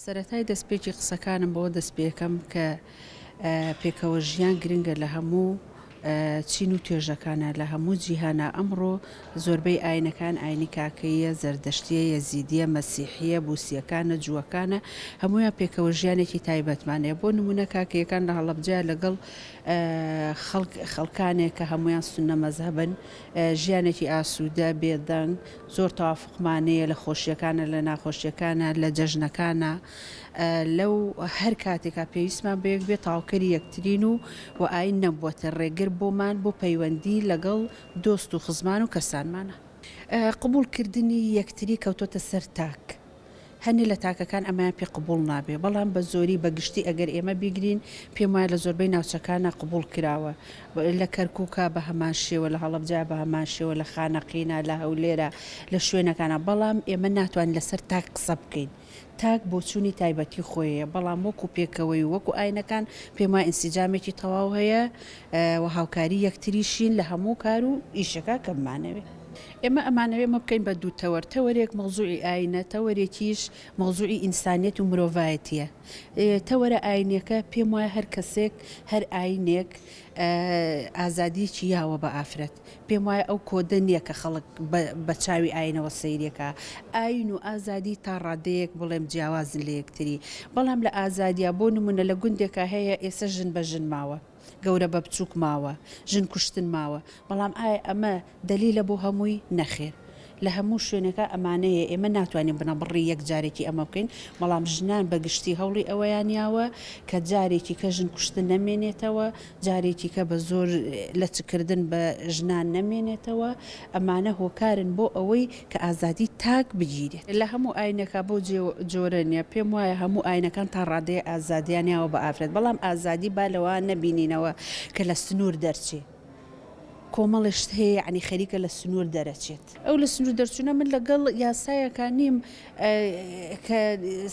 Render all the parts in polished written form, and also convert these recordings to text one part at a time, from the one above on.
سەرەتای دەستپێکی قسەکانم بۆ دەست پێکەم کە پێکەوە ژیان گرنگە لە هەموو چین و توێژەکانە لە هەموو جیهانە. ئەمڕۆ زۆربەی ئاینەکان ئاینی کاکەیە، زەردەشتیە، یەزیدیە، مەسیحیە، بوسیەکانە، جووەکانە، هەمویان پێکەوە ژیانێکی تایبەتمانەیە. بۆ نمونە کاکەیەکان لە هەڵەبجە لەگەڵ خەڵکانێک کە هەمویان سوننە مەزهبن، ژیانێکی ئاسوودە بێدەنگ، زۆر تەوافقمانەیە لە خۆشیەکانە، لە ناخۆشیەکانە، لە جەژنەکانە. لەو هەر کاتێکا پێویستمان بەیەک بێت تاوکەری یەکترین و ئاین نەبووەتە ڕێگر بۆمان بۆ پەیوەندی لەگەڵ دۆست و خزمان و کەسانمانە. قبولکردنی یەکتری کەوتۆتە سەر تاک. هەنێ لە تاکەکان ئەمایان پێ قبول نابێ، بەڵام بە زۆری بەگشتی ئەگەر ئێمە بیگرین پێم وایە لە زۆربەی ناوچەکانە قبول کراوە. لە کەرکووکە بە هەمان شێوە، لە هەڵەبجە بە هەمان شێوە، لە خانەقینە، لە هەولێرە، لە شوێنەکانە، بەڵام ئێمە ناتوانین لەسەر تاک قسە بکەین. تاک بۆ چوونی تایبەتی خۆیە، بەڵام وەکو پێکەوەی وەکو ئاینەکان پێم وایە ئینسیجامێکی تەواو هەیە و هاوکاری یەکتریشین لە هەموو کار و ئیشەکە کە بمانەوێت. ئێمە ئەمانەوێ مە بکەین بە دوو تەوەر، تەوەرێک مەوزوعی ئاینە، تەوەرێکیش مەوزوعی ئینسانیەت و مرۆڤایەتیە. تەوەرە ئاینەکە پێم وایە هەر کەسێک، هەر ئاینێک ئازادیەکی یاوە بە ئافرەت. پێم وایە ئەو کۆدە نییە کە خەڵک بە چاوی ئاینەوە سەیرێکە. ئاین و ئازادی تا ڕادەیەک بڵێم جیاوازن لە یەکتری، بەڵام لە ئازادیە بۆ نمونە لە گوندێکە هەیە ئێستا ژن بە ژن ماوە، گەورە بە بچووک ماوە، ژن کوشتن ماوە، بەڵام ئایا ئەمە دلیلە بۆ هەمووی؟ نەخێر. لە هەموو شوێنەکە ئەمانەیە ئێمە ناتوانین بنەبڕی یەک جارێکی ئەمە بکەین، بەڵام ژنان بەگشتی هەوڵی ئەوەیانیاوە کە جارێکی کە ژن کوشتن نەمێنێتەوە، جارێکی کە بە زۆر لە چکردن بە ژنان نەمێنێتەوە. ئەمانە هۆکارن بۆ ئەوەی کە ئازادی تاک بگیرێت. لە هەموو ئاینەکە بۆ جۆرە نیە، پێم وایە هەموو ئاینەکان تا ڕادەیە ئازادیانیاوە بە ئافرەت، بەڵام ئازادی با لەوە نەبینینەوە کە لە سنوور دەرچێ. کۆمەڵشت هەیە عنی خەریکە لە سنوور دەرەچێت. ئەو لە سنوور دەرچوونە من لەگەڵ یاسایەکان نیم کە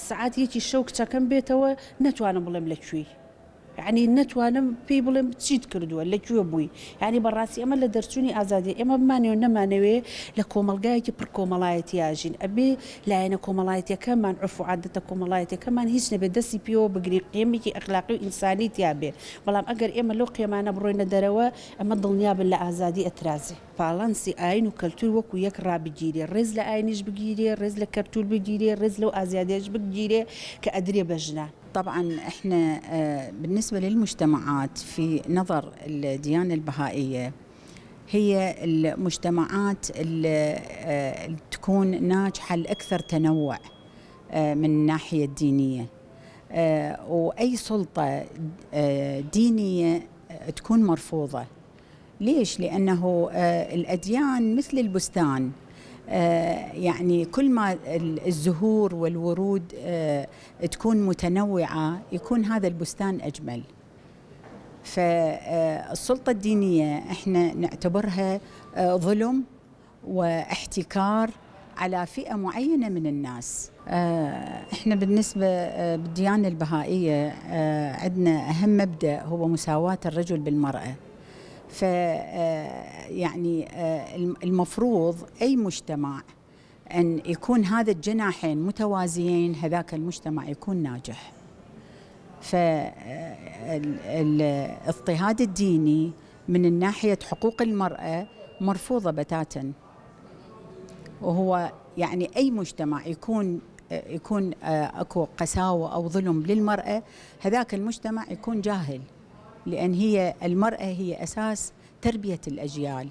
سعاتێکی شەو کچەکەم بێتەوە نەتوانم بڵێم لەکوێی، یعنی نەتوانم پێی بڵێم چیت کردووە، لەکوێ بووی. یعنی بەڕاستی ئەمە لە دەرچوونی ئازادی ئێمە بمانێ نەمانەوێ لە کۆمەلگایەکی پڕ کۆمەڵایەتی ئاژین، ئەبێ لایەنە کۆمەڵایەتیەکەمان، عرف و عادەتە کۆمەڵایەتیەکەمان هیچ نەبێت دەستی پێوە بگری، قیمێکی ئەخلاقی و ئینسانی تیا بێ. بەڵام ئەگەر ئێمە لەو قیمانە بڕۆینە دەرەوە، ئەمە دڵنیابن لە ئازادی ئەترازێ. پاڵانسی ئاین و کەلتور وەکو یەک ڕابگیرێ، ڕێز لە ئاینیش بگیرێ، ڕێز لە کەلتور بگیرێ، ڕێز لەو ئازادیش بگیرێ کە ئەدرێ بە ژنان. طبعا احنا بالنسبة للمجتمعات في نظر الديانة البهائية هي المجتمعات اللي تكون ناجحة الأكثر تنوع من الناحية الدينية، وأي سلطة دينية تكون مرفوضة. ليش؟ لأنه الأديان مثل البستان، يعني كل ما الزهور والورود تكون متنوعة يكون هذا البستان أجمل. فالسلطة الدينية احنا نعتبرها ظلم واحتكار على فئة معينة من الناس. احنا بالنسبة بالديانة البهائية عندنا أهم مبدأ هو مساواة الرجل بالمرأة. يعني المفروض أي مجتمع أن يكون هذا الجناحين متوازيين، هذاك المجتمع يكون ناجح. فالاضطهاد الديني من ناحية حقوق المرأة مرفوضة بتاتا، وهو يعني أي مجتمع يكون أكو قساوة أو ظلم للمرأة، هذاك المجتمع يكون جاهل، لأن هي المرأة هي أساس تربية الأجيال.